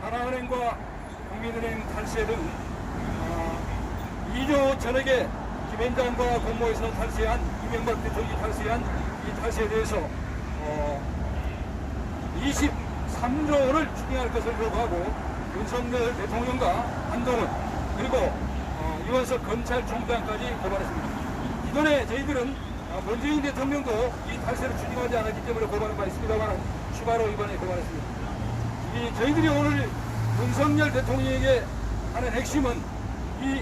하나은행과 국민은행 탈세 등 2조 전액의 김앤장과 공모에서 탈세한 이명박 대통령이 탈세한 이 탈세에 대해서 23조 원을 추징할 것을 요구하고 윤석열 대통령과 한동훈 그리고 이원석 검찰총장까지 고발했습니다. 이전에 저희들은 문재인 대통령도 이 탈세를 추징하지 않았기 때문에 고발한 바 있습니다만 추가로 이번에 고발했습니다. 저희들이 오늘 윤석열 대통령에게 하는 핵심은 이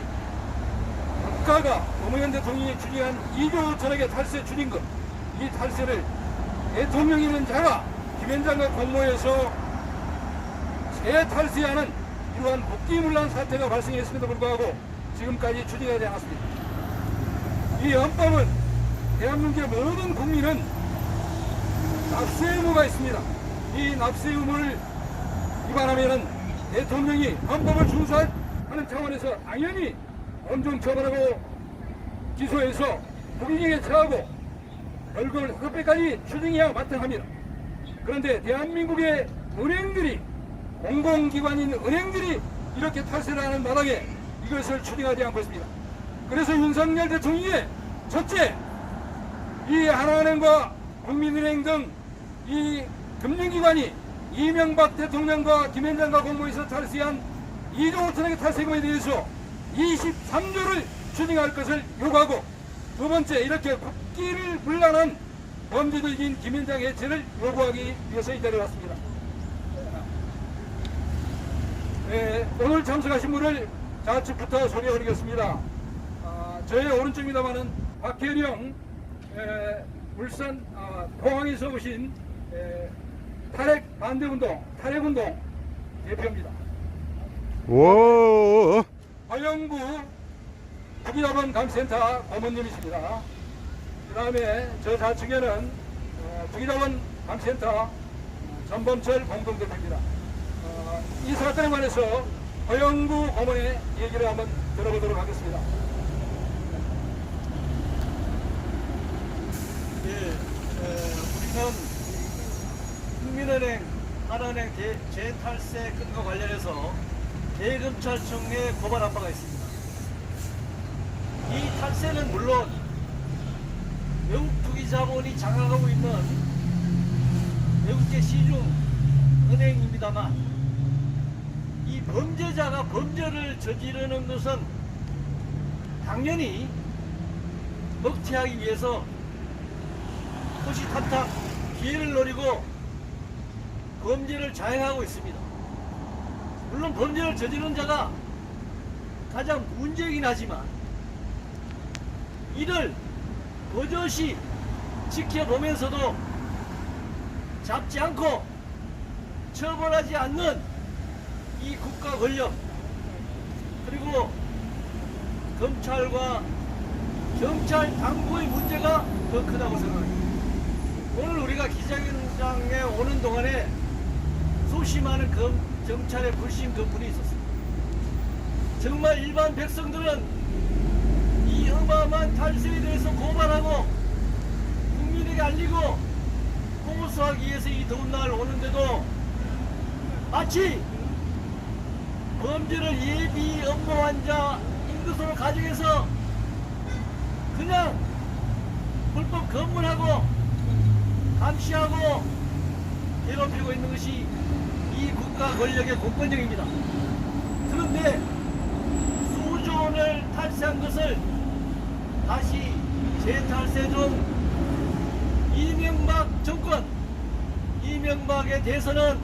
국가가 노무현 대통령이 추진한 2조 전액의 탈세 추징금 이 탈세를 대통령이라는 자가 김앤장과 공모해서 재탈세하는 이러한 국기문란 사태가 발생했음에도 불구하고 지금까지 추진하지 않았습니다. 이 헌법은 대한민국의 모든 국민은 납세 의무가 있습니다. 이 납세 의무를 위반하면은 대통령이 헌법을 준수하는 차원에서 당연히 엄중 처벌하고 기소해서 무기징역에 처하고 벌금을 5배까지 추징해야 마땅합니다. 그런데 대한민국의 은행들이 공공기관인 은행들이 이렇게 탈세를 하는 마당에 이것을 추징하지 않고 있습니다. 그래서 윤석열 대통령이 첫째 이 하나은행과 국민은행 등 이 금융기관이 이명박 대통령과 김앤장과 공모해서 탈세한 2조 5천억의 탈세금에 대해서 23조를 추징할 것을 요구하고 두 번째 이렇게 국기를 문란한 범죄적인 김앤장 해체를 요구하기 위해서 이 자리에 왔습니다. 오늘 참석하신 분을 좌측부터 소개해드리겠습니다. 저의 오른쪽입니다마는 박혜령 울산 포항에서 오신 탈핵 반대운동 탈핵운동 대표입니다. 오. 화영구 투기자본감센터 고문님이십니다. 그 다음에 저 좌측에는 투기자본감센터 전범철 공동대표입니다. 이 사건에 관해서 화영구 고문의 얘기를 한번 들어보도록 하겠습니다. 우리는 국민은행, 하나은행 재탈세 건과 관련해서 대검찰청에 고발한 바가 있습니다. 이 탈세는 물론 외국 투기 자본이 장악하고 있는 외국계 시중 은행입니다만 이 범죄자가 범죄를 저지르는 것은 당연히 억제하기 위해서 호시탐탐 기회를 노리고 범죄를 자행하고 있습니다. 물론 범죄를 저지른 자가 가장 문제이긴 하지만 이를 버젓이 지켜보면서도 잡지 않고 처벌하지 않는 이 국가 권력 그리고 검찰과 경찰 당국의 문제가 더 크다고 생각합니다. 오늘 우리가 기자회견장에 오는 동안에 수십 많은 경찰의 불신 검문이 있었습니다. 정말 일반 백성들은 이 어마어마한 탈세에 대해서 고발하고 국민에게 알리고 호소하기 위해서 이 더운 날 오는데도 마치 범죄를 예비 업무한 자인 것으로 가정해서 그냥 불법 검문하고 감시하고 괴롭히고 있는 것이 이 국가 권력의 공권력입니다. 그런데 수조 원을 탈세한 것을 다시 재탈세 중 이명박 정권, 이명박에 대해서는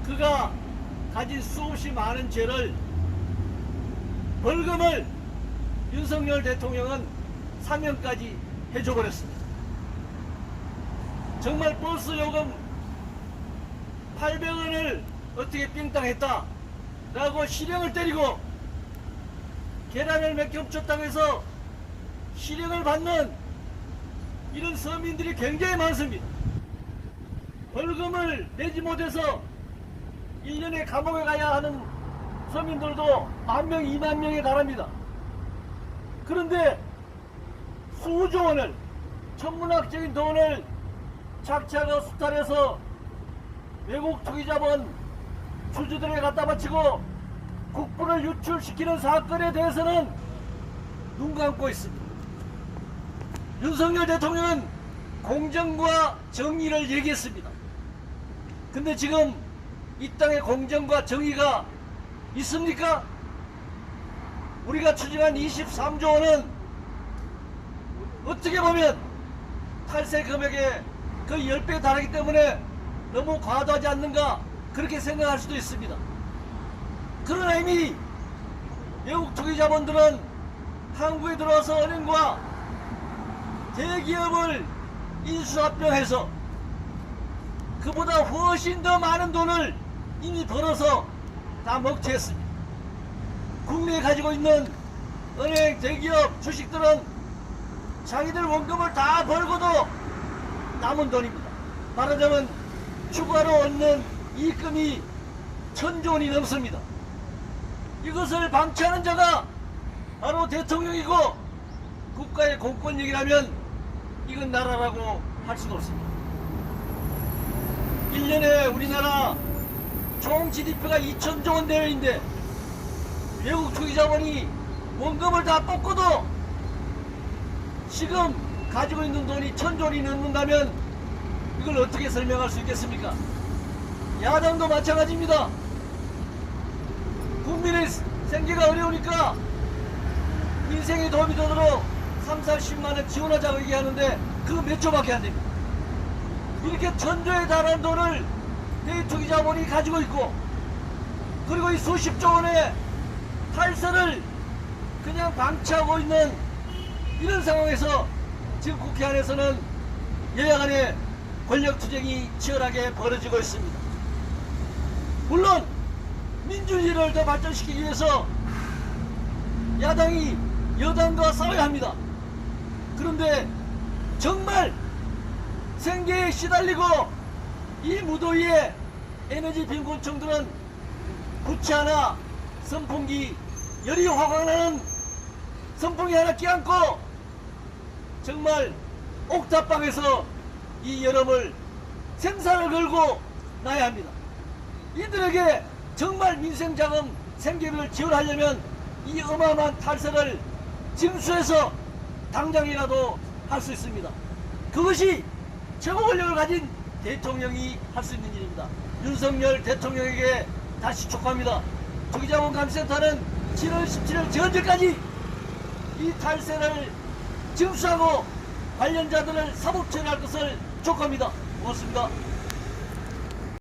그가 가진 수없이 많은 죄를 벌금을 윤석열 대통령은 사면까지 해줘버렸습니다. 정말 버스 요금 800원을 어떻게 삥땅 했다 라고 실형을 때리고 계란을 몇 개 훔쳤다고 해서 실형을 받는 이런 서민들이 굉장히 많습니다. 벌금을 내지 못해서 1년에 감옥에 가야 하는 서민들도 10,000명, 20,000명에 달합니다. 그런데 수조 원을, 천문학적인 돈을 착착 수탈해서 외국 투기자본 투주들에게 갖다 바치고 국부를 유출시키는 사건에 대해서는 눈 감고 있습니다. 윤석열 대통령은 공정과 정의를 얘기했습니다. 근데 지금 이 땅에 공정과 정의가 있습니까? 우리가 추진한 23조 원은 어떻게 보면 탈세 금액의 거의 10배에 달하기 때문에 너무 과도하지 않는가 그렇게 생각할 수도 있습니다. 그러나 이미 외국 투기자본들은 한국에 들어와서 은행과 대기업을 인수합병해서 그보다 훨씬 더 많은 돈을 이미 벌어서 다 먹튀했습니다. 국내에 가지고 있는 은행, 대기업, 주식들은 자기들 원금을 다 벌고도 남은 돈입니다. 말하자면 추가로 얻는 이익금이 1,000조 원이 넘습니다. 이것을 방치하는 자가 바로 대통령이고 국가의 공권력이라면 이건 나라라고 할 수도 없습니다. 1년에 우리나라 총 GDP가 2,000조 원 내외인데 외국 투기자본이 원금을 다 뽑고도 지금 가지고 있는 돈이 1,000조 원이 넘는다면 이걸 어떻게 설명할 수 있겠습니까? 야당도 마찬가지입니다. 국민의 생계가 어려우니까 인생에 도움이 되도록 3, 40만원 지원하자고 얘기하는데 그거 몇 조밖에 안 됩니다. 이렇게 1,000조에 달하는 돈을 대투기자본이 가지고 있고 그리고 이 수십조 원의 탈세를 그냥 방치하고 있는 이런 상황에서 지금 국회 안에서는 여야 간의 권력투쟁이 치열하게 벌어지고 있습니다. 물론 민주주의를 더 발전시키기 위해서 야당이 여당과 싸워야 합니다. 그런데 정말 생계에 시달리고 이 무더위에 에너지 빈곤층들은 부채 하나, 선풍기, 열이 화가 나는 선풍기 하나 끼얹고 정말 옥탑방에서 이 여름을 생사를 걸고 나야 합니다. 이들에게 정말 민생자금 생계비를 지원하려면 이 어마어마한 탈세를 징수해서 당장이라도 할 수 있습니다. 그것이 최고 권력을 가진 대통령이 할 수 있는 일입니다. 윤석열 대통령에게 다시 촉구합니다. 투기자본 감시센터는 7월 17일 전날까지 이 탈세를 징수하고 관련자들을 사법 처리할 것을 촉구합니다. 고맙습니다.